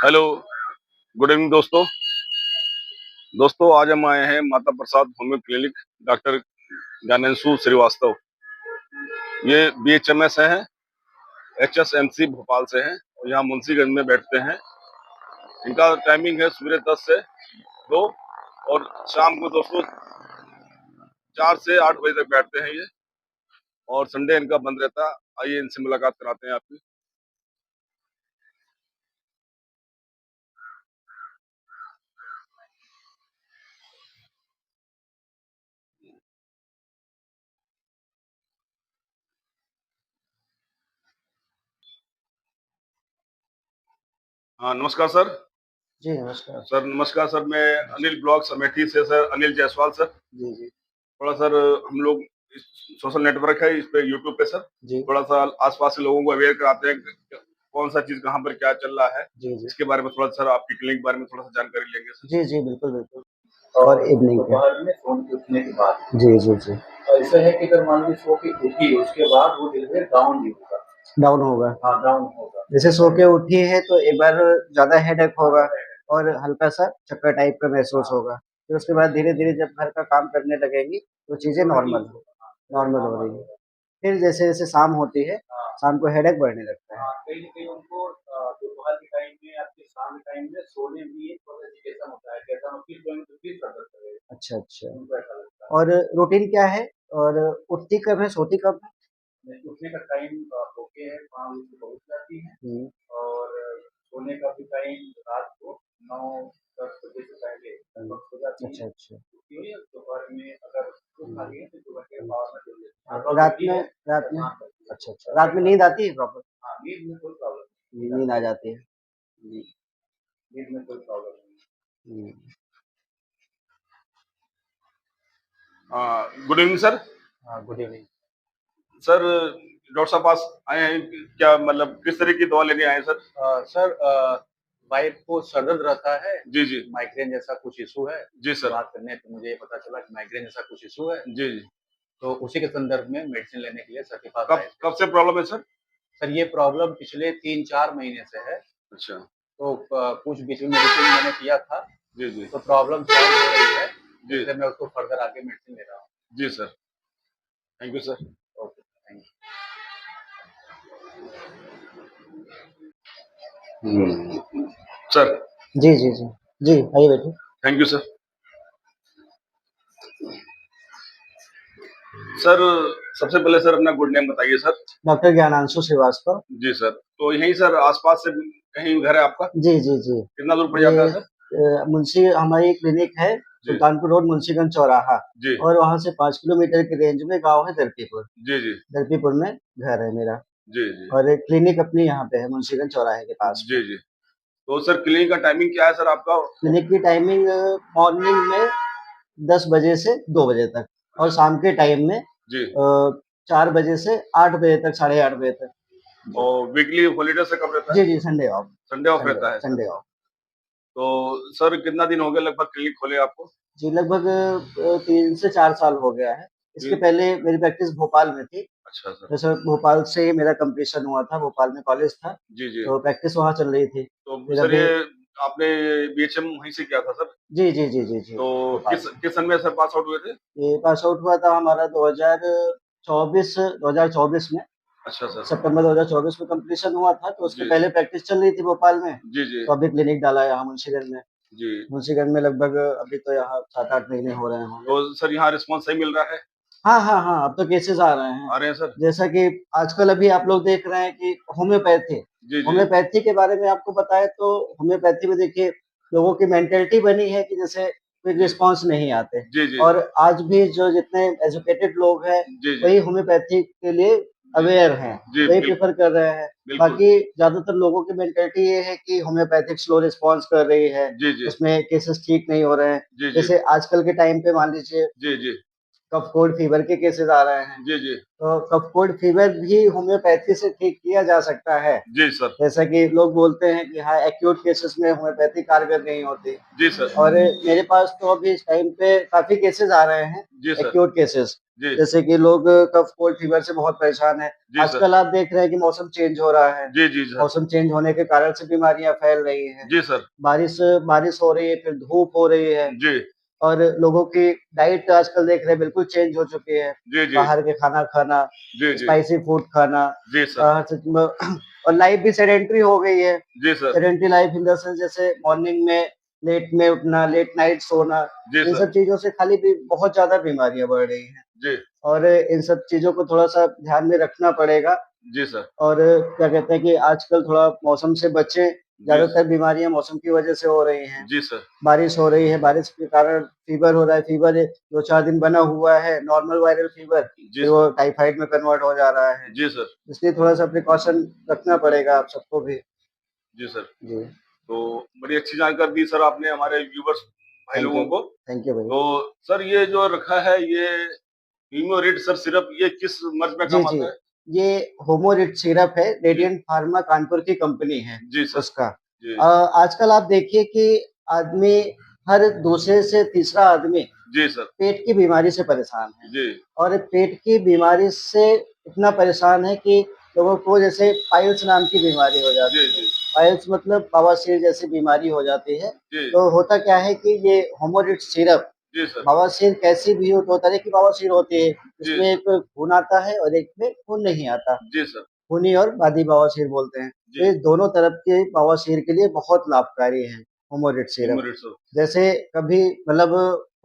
Hello, good evening दोस्तों। आज हम आए हैं Mata Prasad homeo clinic, doctor ज्ञानेंशु Srivastava. ये बीएचएमएस है, एचएसएमसी भोपाल से हैं और यहाँ मुंशीगंज में बैठते हैं। इनका टाइमिंग है सुबह 10 से 2 और शाम को दोस्तों 4 से 8 बजे तक बैठते हैं ये, और संडे इनका बंद रहता है। आइए इनसे मुलाकात कराते हैं आपकी। हाँ, नमस्कार सर। जी, नमस्कार। सर नमस्कार सर, मैं अनिल ब्लॉग्स अमेठी से सर, अनिल जायसवाल सर। जी, जी। थोड़ा सर हम लोग सोशल नेटवर्क है इस पे, यूट्यूब पे सर, जी। थोड़ा सा आसपास के लोगों को अवेयर कराते हैं कि कौन सा चीज कहाँ पर क्या चल रहा है। जी, जी। इसके बारे में थोड़ा सर, आपकी क्लिनिक के बारे में थोड़ा सा जानकारी लेंगे सर। जी, जी, बिल्कुल, बिल्कुल। और इवनिंग पे। दोपहर में सोने के उठने के बाद। जी, जी, जी। ऐसा है कि अगर मान लीजिए सो के उठी, उसके बाद वो धीरे-धीरे डाउन भी होगा। डाउन होगा। हाँ, डाउन होगा। जैसे सो के उठी है तो एक बार ज़्यादा हेडेक होगा और हल्का-सा चक्कर टाइप का महसूस होगा। फिर उसके बाद धीरे-धीरे जब घर का काम करने लगेंगी, तो चीज़ें नॉर्मल हो रही हैं। फिर जैसे-जैसे शाम होती है, शाम को हेडेक बढ़ने लगता है। हाँ, कहीं न कहीं उनको दोपहर के टाइम में या फिर शाम के टाइम में सोने में भी थोड़ा इरिटेशन होता है, कैसा हम फिर सोएंगे तो फिर सर दर्द करेगा। अच्छा, अच्छा। उनको ऐसा लगता है। और रूटीन क्या है? और उठती कब है, सोती कब है? उठने का टाइम ओके है, 5 बजे सुबह उठ जाती हैं हुँ। और सोने का भी टाइम रात को 9-10 बजे से पहले लगभग सो जाती अच्छा, हैं। अच्छा। क्योंकि दोपहर में अगर भूख लगी है तो सुबह के हुँ। पावर में ले लेते हैं। हाँ, रात ठीक में है, रात में हाँ, करती है। अच्छा, अच्छा। रात में नींद आती है प्रॉपर? हाँ, नींद में कोई प्रॉब्लम नहीं, नींद आ जाती है। जी। नींद में कोई प्रॉब्लम नहीं। हुँ। Good evening sir. हाँ, गुड इवनिंग। सर डॉक्टर साहब पास आए हैं, क्या मतलब किस तरह की दवा लेने आए हैं सर? सर वाइफ को सर दर्द रहता है, जी जी। माइग्रेन जैसा कुछ इश्यू है। जी सर। बात करने पे मुझे ये पता चला कि माइग्रेन जैसा कुछ इश्यू है, जी जी। तो उसी के संदर्भ में मेडिसिन लेने के लिए सर के पास कब आए थे। कब से प्रॉब्लम है सर? सर ये प्रॉब्लम पिछले 3-4 महीने से है, अच्छा। तो कुछ बीच में मेडिसिन मैंने किया था, जी जी। तो प्रॉब्लम सॉल्व हो रही है, जी इसलिए मैं उसको फर्दर आगे मेडिसिन ले रहा हूँ। जी sir, thank you sir. Okay, thank you. Sir जी, जी, जी। जी, आइए बैठिए। Thank you sir. सर सबसे पहले सर अपना गुड नेम बताइए सर। डॉक्टर ज्ञानांशु श्रीवास्तव। जी सर, तो यहीं सर आसपास से कहीं घर है आपका? जी, जी, जी। कितना दूर पड़ ये जाता है सर? मुंशी हमारी क्लिनिक है जी सुल्तानपुर रोड, मुंशीगंज चौराहा जी। और वहाँ से 5 किलोमीटर की रेंज में गाँव है दर्पीपुर। जी जी। दर्पीपुर में घर है मेरा जी जी। और क्लिनिक अपनी यहाँ पे है मुंशीगंज चौराहे के पास में। जी जी। तो सर क्लिनिक का टाइमिंग क्या है सर आपका? क्लिनिक की टाइमिंग मॉर्निंग में 10 बजे से 2 बजे तक और शाम के टाइम में जी। 4 बजे से 8 बजे तक, साढ़े 8 बजे तक। जी। और वीकली हॉलीडे से कब रहता जी, है? जी, संडे ऑफ। संडे ऑफ रहता है सर। Sunday off. तो सर कितना दिन हो गया लगभग क्लिनिक खोले आपको? जी, लगभग 3 से 4 साल हो गया है। इसके जी। पहले मेरी प्रैक्टिस भोपाल में थी। अच्छा सर। जैसे भोपाल से ही मेरा कंप्लीशन हुआ था, भोपाल में कॉलेज था, जी जी। तो प्रैक्टिस वहाँ चल रही थी। तो फिर सर अभी ये आपने बीएचएम वहीं से किया था सर? जी, जी, जी, जी, जी, तो भोपाल किस में। किस सन में सर पास आउट हुए थे? ये पास आउट हुआ था हमारा 2024 में, अच्छा सर। सितंबर 2024 में कंप्लीशन हुआ था, तो उसके जी पहले प्रैक्टिस चल रही थी भोपाल में, जी। जी तो अभी क्लिनिक डाला है यहाँ मुंशीगंज में। जी। मुंशीगंज में लगभग अभी तो यहाँ 7-8 महीने हो रहे होंगे। तो सर यहाँ रिस्पॉन्स सही मिल रहा है? हाँ, हाँ, हाँ, अब तो केसेज़ आ रहे हैं। आ रहे हैं सर? जैसा कि आजकल अभी आप लोग देख रहे हैं कि होम्योपैथी जी जी। होम्योपैथी के बारे में आपको बताएँ तो होम्योपैथी में देखिए लोगों की मेंटालिटी बनी है कि जैसे क्विक जी रिस्पॉन्स नहीं आते जी। जी और आज भी जो जितने एजुकेटेड लोग हैं, जी। जी वही होम्योपैथी के लिए जी। अवेयर हैं, जी वही बिल्कुल प्रेफ़र कर रहे हैं। बिल्कुल। बाकी ज़्यादातर लोगों की मेंटालिटी ये है कि होम्योपैथिक स्लो रिस्पॉन्स कर रही है, जी जी। उसमें केसेज़ ठीक नहीं हो रहे हैं। जी जी। जैसे आजकल के टाइम पे मान लीजिए जी जी। कफ कोल्ड फीवर के केसेस आ रहे हैं। जी, जी। तो कफ कोल्ड फीवर भी होम्योपैथी से ठीक किया जा सकता है। जी, सर। जैसा कि लोग बोलते हैं कि हाँ, एक्यूट केसेस में होम्योपैथी कारगर नहीं होती। जी, सर। और मेरे पास तो अभी इस टाइम पे काफ़ी केसेस आ रहे हैं, जी, सर। Acute cases. जी। जैसे कि लोग कफ कोल्ड फीवर से बहुत परेशान हैं। जी, सर। आजकल आप देख रहे हैं कि मौसम चेंज हो रहा है। जी, जी, सर। मौसम चेंज होने के कारण से बीमारियाँ फैल रही हैं। जी, सर। बारिश बारिश हो रही है, फिर धूप हो रही है। जी। और लोगों की डाइट आजकल देख रहे हैं बिल्कुल चेंज हो चुकी है। जी, जी। बाहर के खाना खाना, जी, जी। स्पाइसी फूड खाना, जी, सर। सच में और लाइफ भी सेडेंटरी हो गई है। जी, sir. Sedentary life in the sense जैसे मॉर्निंग में लेट में उठना, लेट नाइट सोना, जी, इन सर। सब चीज़ों से खाली भी बहुत ज़्यादा बीमारियाँ बढ़ रही हैं। जी। और इन सब चीज़ों को थोड़ा-सा ध्यान में रखना पड़ेगा। जी, सर। और क्या कहते हैं कि आजकल थोड़ा मौसम से बचें, जी, ज़्यादातर बीमारियाँ मौसम की वजह से हो रही हैं। जी, सर। बारिश हो रही है, बारिश के कारण फ़ीवर हो रहा है, फ़ीवर 2-4 दिन बना हुआ है, नॉर्मल वायरल फ़ीवर, जी, फिर सर। वो टाइफाइड में कन्वर्ट हो जा रहा है। जी, सर। इसलिए थोड़ा-सा प्रिकॉशन रखना पड़ेगा आप सबको भी। जी, सर। जी, तो बड़ी अच्छी जानकारी दी सर आपने हमारे व्यूवर्स भाई थैंक यू। लोगों को। थैंक यू भैया। तो सर ये जो रखा है ये हीमोरेड सर सिरप ये किस मर्ज़ में जी, काम जी। आता है? ये होमोरिच सिरप है, जी। रेडिएंट फार्मा कानपुर की कंपनी है जी, सर। उसका। जी। आजकल आप देखिए कि आदमी हर दूसरे से तीसरा आदमी जी, सर। पेट की बीमारी से परेशान है। जी। और पेट की बीमारी से इतना परेशान है कि लोगों को जैसे पाइल्स नाम की बीमारी हो जी, जाती है। जी। पाइल्स मतलब बवासीर जैसी बीमारी हो जाती है। जी। तो होता क्या है कि ये होमोरिच सिरप जी, सर। बवासीर कैसी भी हो 2 तरह की बवासीर होती है। जी, इसमें एक खून आता है और एक में खून नहीं आता। जी, सर। खूनी और बादी बवासीर बोलते हैं। तो जी। ये दोनों तरफ के बवासीर के लिए बहुत लाभकारी है होमोरिच सिरप। हीमोरेड सर। जैसे कभी मतलब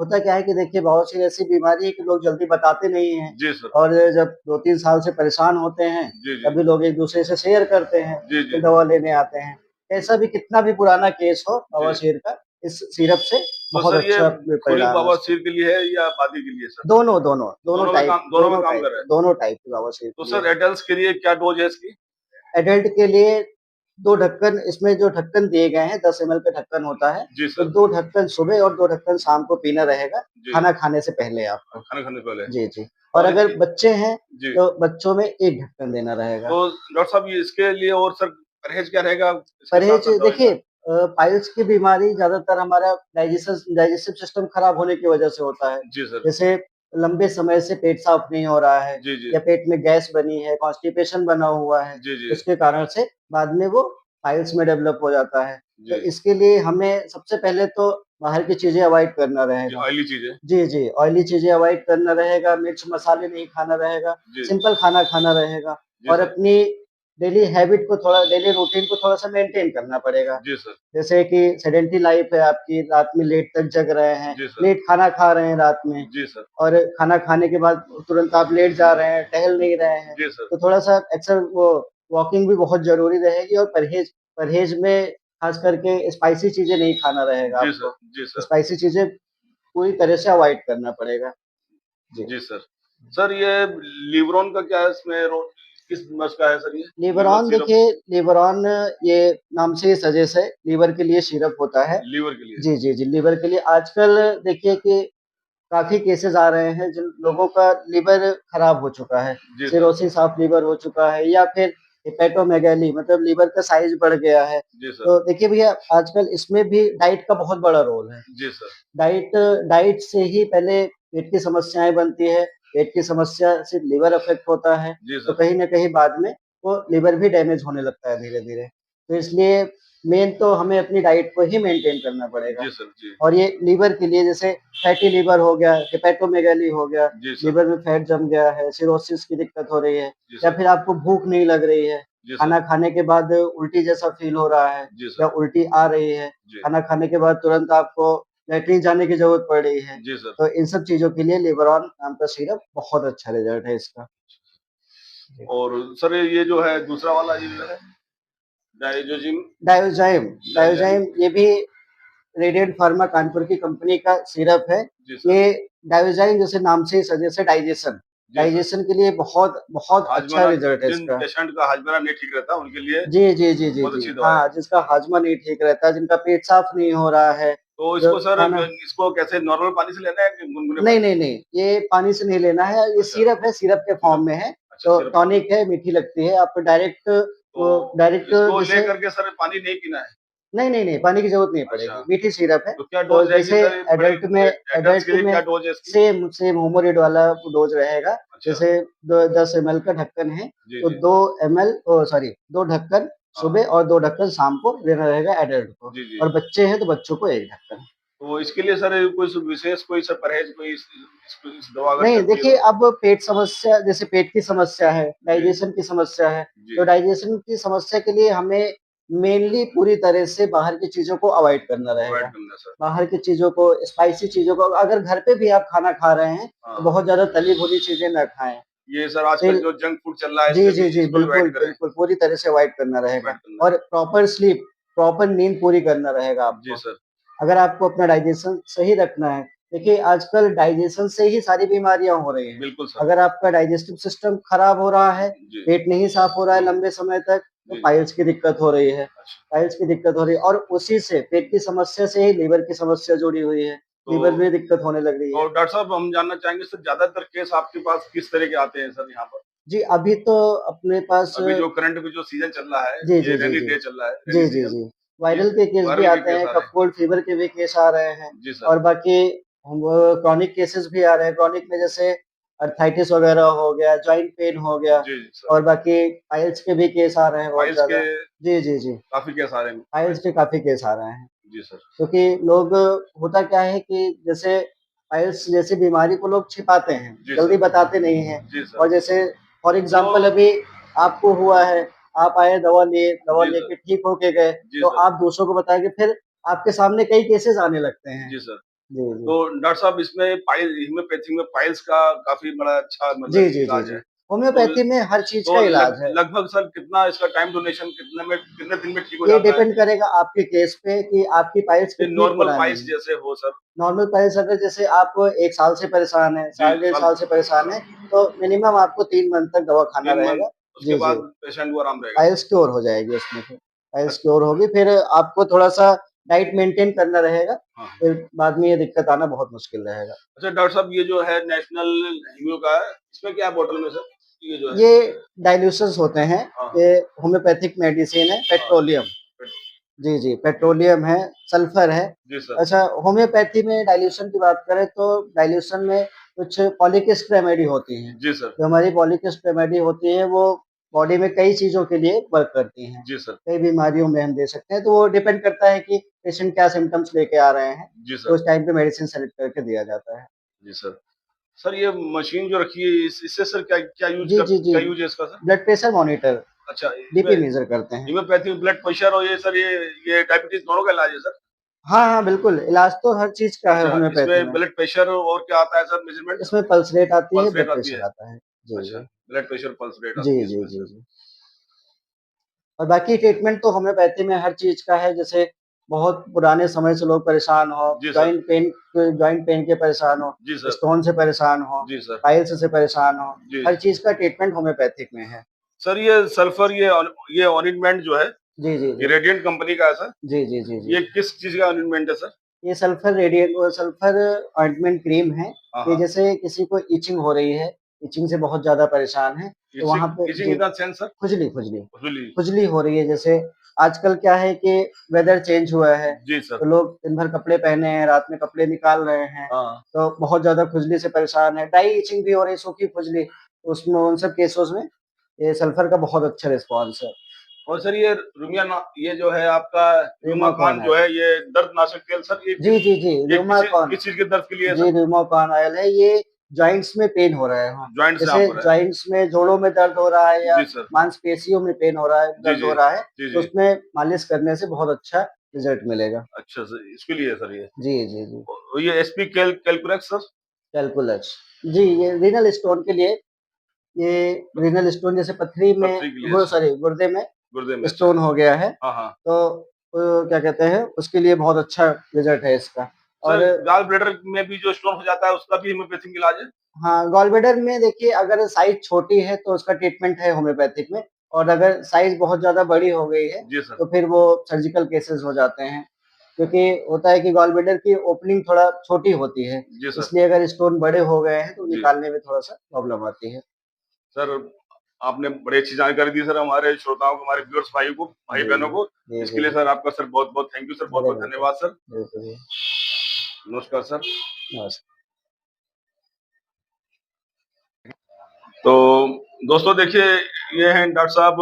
होता क्या है कि देखिए बवासीर ऐसी बीमारी है कि लोग जल्दी बताते नहीं हैं। जी, सर। और जब 2-3 साल से परेशान होते हैं, जी, जी। तभी लोग एक-दूसरे से शेयर करते हैं, जी, फिर जी। दवा लेने आते हैं। कैसा भी कितना भी पुराना केस हो जी। बवासीर का, इस सिरप से तो बहुत सर ये अच्छा खुली परिणाम है उसके। बवासीर के लिए है या बादी के लिए सर? दोनों में काम कर रहा है। दोनों टाइप की बवासीर तो के लिए सर है। एडल्ट्स के लिए क्या डोज़ है इसकी? एडल्ट के लिए 2 ढक्कन इसमें जो ढक्कन दिए गए हैं 10 एमएल का ढक्कन होता है। जी, तो सर। 2 ढक्कन सुबह और 2 ढक्कन शाम को पीना रहेगा, जी। खाना खाने से पहले आपको। खाना खाने से पहले। जी, जी। और और अगर बच्चे हैं, जी। तो बच्चों में 1 ढक्कन देना रहेगा। तो डॉक्टर साहब ये इसके लिए और सर परहेज़ क्या रहेगा इसके परहेज़ साथ-साथ दवाई देखिए का? पाइल्स की बीमारी ज़्यादातर हमारा डाइजेस्टिव सिस्टम खराब होने की वजह से होता है। जी, सर। जैसे लंबे समय से पेट साफ नहीं हो रहा है जी, जी। या पेट में गैस बनी है, कॉन्स्टिपेशन बना हुआ है, जी, जी। उसके कारण से बाद में वो पाइल्स में डेवलप हो जाता है। तो जी। इसके लिए हमें सबसे पहले तो बाहर की चीज़ें अवॉइड करना जी, रहेगा। ऑयली चीज़ें। जी, जी, ऑयली चीज़ें अवॉइड करना रहेगा, मिर्च मसाले नहीं खाना रहेगा, जी। सिंपल खाना खाना रहेगा जी, और सर। अपनी डेली रूटीन को थोड़ा-सा मेंटेन करना पड़ेगा। जी, सर। जैसे कि सेडेंटरी लाइफ़ है आपकी, रात में लेट तक जग रहे हैं, जी, सर। लेट खाना खा रहे हैं रात में जी, सर। और खाना खाने के बाद तुरंत आप लेट जा रहे हैं, टहल नहीं रहे हैं, जी, सर। तो थोड़ा-सा वॉकिंग भी बहुत ज़रूरी रहेगी और परहेज़ परहेज़ में ख़ास करके स्पाइसी चीज़ें नहीं खाना रहेगा जी, सर। आपको। जी, सर। स्पाइसी चीज़ें पूरी तरह से अवॉइड करना पड़ेगा। जी। जी, सर। सर ये लिवरॉन का क्या है इसमें रोल? किस नस का है सर ये? लीवर लिवरॉन सिरप देखिए, लिवरॉन ये नाम से ही सजेस्ट है, लीवर के लिए सिरप होता है। लीवर के लिए। जी, जी, जी, लीवर के लिए आजकल देखिए कि काफ़ी केसेज़ आ रहे हैं जिन लोगों का लिवर खराब हो चुका है, जी, सर। सिरोसिस ऑफ लिवर हो चुका है या फिर हेपेटोमेगाली मतलब लिवर का साइज़ बढ़ गया है। जी, सर। तो देखिए भैया आजकल इसमें भी डाइट का बहुत बड़ा रोल है। जी, सर। डाइट डाइट से ही पहले पेट की समस्याएँ बनती है, पेट की समस्या से लिवर अफ़ेक्ट होता है, जी, तो सर। कहीं न कहीं बाद में वो लिवर भी डैमेज होने लगता है धीरे-धीरे। तो इसलिए मेन तो हमें अपनी डाइट को ही मेंटेन करना पड़ेगा। जी, सर। जी। और ये लिवर के लिए जैसे फैटी लिवर हो गया, हेपेटोमेगाली हो गया, जी, सर। लिवर में फैट जम गया है, सिरोसिस की दिक्कत हो रही है जी, या सर। फिर आपको भूख नहीं लग रही है, जी, सर। खाना खाने के बाद उल्टी जैसा फ़ील हो रहा है जी, या सर। उल्टी आ रही है, जी। खाना खाने के बाद तुरंत आपको लैट्रिन जाने की ज़रूरत पड़ रही है। जी, सर। तो इन सब चीज़ों के लिए लिवरॉन नाम का सिरप बहुत अच्छा रिज़ल्ट है इसका। जी। और सर ये जो है दूसरा वाला ये जो है डाइज़ोजिम डायोज़ाइम डाइज़ाइम डायोज़ाइम ये भी रेडिएंट फार्मा कानपुर की कंपनी का सिरप है। जी, सर। ये डायोज़ाइम जैसे नाम से ही सजेस्ट है डाइजेशन। जी, सर। डाइजेशन के लिए बहुत बहुत अच्छा हाजमा रिज़ल्ट है जिन इसका। पेशेंट का हाजमा नहीं ठीक रहता उनके लिए जी, जी, जी, जी, बहुत जी। अच्छी दवा है। हाँ, जिसका हाज़मा नहीं ठीक रहता, जिनका पेट साफ़ नहीं हो रहा है तो जो इसको सर खाना इसको कैसे नॉर्मल पानी से लेना है कि गुनगुने नहीं, पानी? नहीं, नहीं, ये पानी से नहीं लेना है, ये अच्छा, सिरप है, सिरप के सिरप फॉर्म में है, अच्छा तो सिरप फॉर्म में। टॉनिक है, मीठी लगती है, आप डायरेक्ट तो वो डायरेक्ट इसको जैसे लेकर के सर पानी नहीं पीना है? नहीं, नहीं, नहीं, पानी की ज़रूरत नहीं अच्छा, पड़ेगी, मीठी सिरप है, तो क्या तो डोज़ रहेगी जैसे सर बड़े एडल्ट्स एडल्ट के लिए में क्या डोज़ है इसकी? सेम होमोरेड वाला डोज़ रहेगा, अच्छा, जैसे द 10 एमएल का ढक्कन है, जी, तो जी। 2 एमएल 2 ढक्कन हाँ, सुबह और 2 ढक्कन शाम को लेना रहेगा एडल्ट को, जी, जी। और बच्चे हैं तो बच्चों को 1 ढक्कन। तो इसके लिए सर कोई विशेष कोई सर परहेज़ कोई इस दवा अगर नहीं, चलती है देखिए तो? अब पेट समस्या जैसे पेट की समस्या है, जी, डाइजेशन की समस्या है, जी। तो डाइजेशन की समस्या के लिए हमें मेनली पूरी तरह से बाहर की चीज़ों को अवॉइड करना अवॉइड रहेगा। करना है सर। बाहर की चीज़ों को, स्पाइसी चीज़ों को अगर घर पे भी आप खाना खा रहे हैं, तो हाँ, बहुत ज़्यादा तली-भुनी चीज़ें ना खाएँ। ये सर आजकल तेल जो जंक फूड चल रहा है जी, इससे भी जी, जी, इसको भी अवॉइड बिल्कुल, करें, बिल्कुल, पूरी तरह से अवॉइड करना रहेगा अवॉइड करना और प्रॉपर स्लीप, प्रॉपर नींद पूरी करना रहेगा है। जी आपको। सर, अगर आपको अपना डाइजेशन सही रखना है, देखिए आजकल डाइजेशन से ही सारी बीमारियाँ हो रही हैं। बिल्कुल सर। अगर आपका डाइजेस्टिव सिस्टम खराब हो रहा है, जी, पेट नहीं साफ हो रहा है हुँ, लंबे समय तक, तो जी, पाइल्स की दिक्कत हो रही है। अच्छा। पाइल्स की दिक्कत हो रही है और उसी से पेट की समस्या से ही लीवर की समस्या जुड़ी हुई है। तो लीवर में दिक्कत होने लग रही है। और डॉक्टर साहब हम जानना चाहेंगे सर ज़्यादातर केस आपके पास किस तरह के आते हैं सर यहाँ पर? जी, अभी तो अपने पास अभी जो करंट में जो सीज़न चल रहा है, जी, ये जी, जी, रेनी जी। डे चल रहा है, रेनी जी, जी, सीज़न, जी। ये वायरल के केस भी वायरल के आते केस हैं, आ रहे कफ हैं। कोल्ड फीवर के भी केस आ रहे हैं जी सर, और बाकी वो क्रॉनिक केसेस भी आ रहे हैं। क्रॉनिक में जैसे अर्थाइटिस वगैरह हो गया, जॉइंट पेन हो गया जी, जी सर। और बाकी पाइल्स के भी केस आ रहे हैं बहुत पाइल्स के ज़्यादा। जी, जी, जी। काफ़ी केस आ रहे हैं पाइल्स पाइल्स के काफ़ी केस आ रहे हैं। जी सर, क्योंकि लोग होता क्या है कि जैसे पाइल्स जैसी बीमारी को लोग छिपाते हैं, जी जल्दी सर, बताते नहीं हैं जी सर। और जैसे फॉर तो एग्ज़ाम्पल अभी आपको हुआ है, आप आए दवा जी सर, लेके ठीक होके गए, जी तो सर, आप दूसरों को बताएँगे फिर आपके सामने कई केसेज़ आने लगते हैं। जी सर। जी, जी। तो डॉक्टर साहब इसमें होम्योपैथी में पाइल्स का काफ़ी बड़ा अच्छा जी, मतलब जी, जी, इलाज जी। है। तो होम्योपैथी में हर चीज़ तो का इलाज है। लगभग सर कितना इसका टाइम ड्यूरेशन कितने दिन में ठीक हो ये जाता है? डिपेंड करेगा आपके केस पे कि आपकी पाइल्स ये कितनी नॉर्मल पुरानी पाइल्स है। जैसे हो सर? नॉर्मल पाइल्स अगर जैसे आप 1 साल से परेशान हैं, जी, साल डेढ़ साल साल से परेशान हैं, तो मिनिमम आपको 3 मंथ तक दवा खाना 3 मंथ रहेगा। उसके जी, बाद जी। पेशेंट को आराम रहेगा। पाइल्स क्योर हो जाएगी उसमें फिर। पाइल्स अच क्योर होगी, फिर आपको थोड़ा-सा डाइट मेंटेन करना रहेगा, हाँ। फिर बाद में ये दिक्कत आना बहुत मुश्किल रहेगा। अच्छा डॉक्टर साहब ये जो है नेशनल हिमियो का है, इसमें क्या है बॉटल में सर? ये जो है? ये डाइल्यूशंस होते हैं, हाँ, हाँ, ये होम्योपैथिक मेडिसिन है, हाँ। पेट्रोलियम। फिर जी, जी, पेट्रोलियम है, सल्फर है। जी सर। अच्छा होम्योपैथी में डाइल्यूशन की बात करें तो डाइल्यूशन में कुछ पॉलीकिस्ट रेमेडी होती हैं। जी सर, जो हमारी पॉलीकिस्ट रेमेडी होती है वो बॉडी में कई चीज़ों के लिए वर्क करती हैं। जी सर, कई बीमारियों में हम दे सकते हैं, तो वो डिपेंड करता है कि पेशेंट क्या सिम्पटम्स लेके आ रहे हैं, जी तो सर, उस टाइम पे मेडिसिन सेलेक्ट करके दिया जाता है। जी सर। सर ये मशीन जो रखी है इससे सर जी, जी, जी। क्या यूज़ है इसका सर? ब्लड प्रेशर मॉनिटर, अच्छा बीपी इसमें मेज़र करते हैं। होम्योपैथी में ब्लड प्रेशर और ये सर ये डायबिटीज़ दोनों का इलाज है सर? हाँ, हाँ, बिल्कुल, इलाज तो हर चीज़ का है अच्छा होम्योपैथी इसमें में। ब्लड प्रेशर और क्या आता है सर मेज़रमेंट? इसमें पल्स रेट आती है, पल्स रेट ब्लड आती है? प्रेशर आता है। जी, अच्छा, जी। ब्लड प्रेशर पल्स रेट जी, आती है जी, इसमें जी, सर। जी। और बाकी ट्रीटमेंट तो होम्योपैथी में हर चीज़ का है, जैसे बहुत पुराने समय से लोग परेशान हो, जी सर, जॉइंट पेन के परेशान हो, जी सर, स्टोन से परेशान हो, जी सर, पाइल्स से परेशान हो, जी। हर चीज़ का ट्रीटमेंट होम्योपैथिक में है। सर ये सल्फर ये ऑइंटमेंट जो है, जी, जी, ये जी। रेडिएंट कंपनी का है सर? जी, जी, जी, जी। ये किस चीज़ का ऑइंटमेंट है सर? ये सल्फर ऑइंटमेंट क्रीम है, हाँ, ये हाँ। जैसे किसी को इचिंग हो रही है, इचिंग से बहुत ज़्यादा परेशान है, तो वहाँ पे इचिंग जी, इन द सेंस सर? खुजली खुजली खुजली। खुजली हो रही है जैसे आजकल क्या है कि वेदर चेंज हुआ है, जी सर। तो लोग दिन भर कपड़े पहने हैं, रात में कपड़े निकाल रहे हैं, हाँ। तो बहुत ज़्यादा खुजली से परेशान है। ड्राई इचिंग भी हो रही है, सूखी खुजली, उसमें उन सब केसेज़ में ये सल्फर का बहुत अच्छा रिस्पॉन्स है। और सर ये जो है आपका र्यूमाकॉन र्यूमाकॉन है। जो है ये दर्दनाशक तेल सर जी, जी, जी, ये र्यूमाकॉन किस चीज़ के दर्द के लिए है जी, सर? र्यूमाकॉन ऑयल है, ये जॉइंट्स में पेन हो रहा है हाँ, जॉइंट से जैसे आप हो रहा है। जॉइंट्स में जोड़ों में दर्द हो रहा है या जी सर। मांसपेशियों में पेन हो रहा है, जी, दर्द जी। हो रहा है, जी, तो जी। उसमें मालिश करने से बहुत अच्छा रिज़ल्ट मिलेगा। अच्छा सर इसके लिए है सर ये। जी, जी, जी। और ये एसपी कैलकुलेक्स सर? कैल्कुलस जी, ये रीनल स्टोन के लिए ये रीनल स्टोन जैसे पथरी में पथरी के लिए सर, गुर्दे में गुर्दे में अच्छा। स्टोन हो गया है, हाँ, हाँ। तो क्या कहते हैं, उसके लिए बहुत अच्छा रिज़ल्ट है इसका और सर गॉल ब्लैडर में भी जो स्टोन हो जाता है उसका भी होम्योपैथिक इलाज है? हाँ, गॉलब्लैडर में देखिए अगर साइज़ छोटी है तो उसका ट्रीटमेंट है होम्योपैथिक में और अगर साइज़ बहुत ज़्यादा बड़ी हो गई है, जी सर। तो फिर वो सर्जिकल केसेज़ हो जाते हैं। क्योंकि होता है कि गॉल ब्लैडर की ओपनिंग थोड़ा छोटी होती है, जी सर। इसलिए अगर स्टोन बड़े हो गए हैं तो जी। निकालने में थोड़ा-सा प्रॉब्लम आती है। सर, आपने बड़ी अच्छी जानकारी दी सर हमारे श्रोताओं को, हमारे व्यूअर्स जी, भाई-बहनों को। जी, इसके जी, लिए जी। सर आपका सर बहुत-बहुत थैंक यू सर, अरे बहुत-बहुत बिल्कुल, धन्यवाद सर। बिल्कुल जी। नमस्कार सर। नमस्कार। तो दोस्तों देखिए, ये हैं डॉक्टर साहब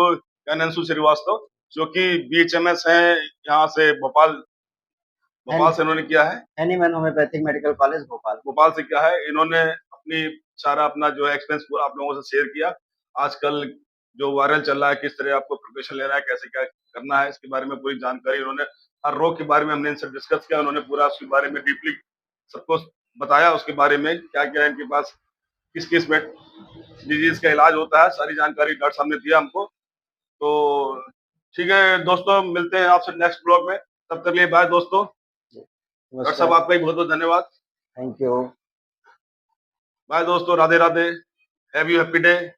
ज्ञानेंदु श्रीवास्तव, जो कि बीएचएमएस हैं यहाँ से भोपाल एन से इन्होंने किया है। Animal homeopathic medical college Bhopal. Bhopal से किया है। इन्होंने अपना जो है एक्सपीरियंस पूरा आप लोगों से शेयर किया। आजकल जो वायरल चल रहा है, किस तरह आपको प्रिपरेशन लेना है, कैसे क्या करना है, इसके बारे में पूरी जानकारी उन्होंने, हर रोग के बारे में हमने इनसे डिस्कस किया। उन्होंने पूरा उसके बारे में डीपली सबको बताया, उसके बारे में क्या-क्या इनके पास किस-किस में डिजीज़ का इलाज होता है, सारी जानकारी डॉक्टर साहब ने दिया हमको। तो ठीक है दोस्तों, मिलते हैं आपसे नेक्स्ट ब्लॉग में। तब तक के लिए बाय दोस्तों। डॉक्टर साहब नमस्कार, आपका भी बहुत-बहुत धन्यवाद। Thank you. बाय दोस्तों, Radhe Radhe. Have you happy day.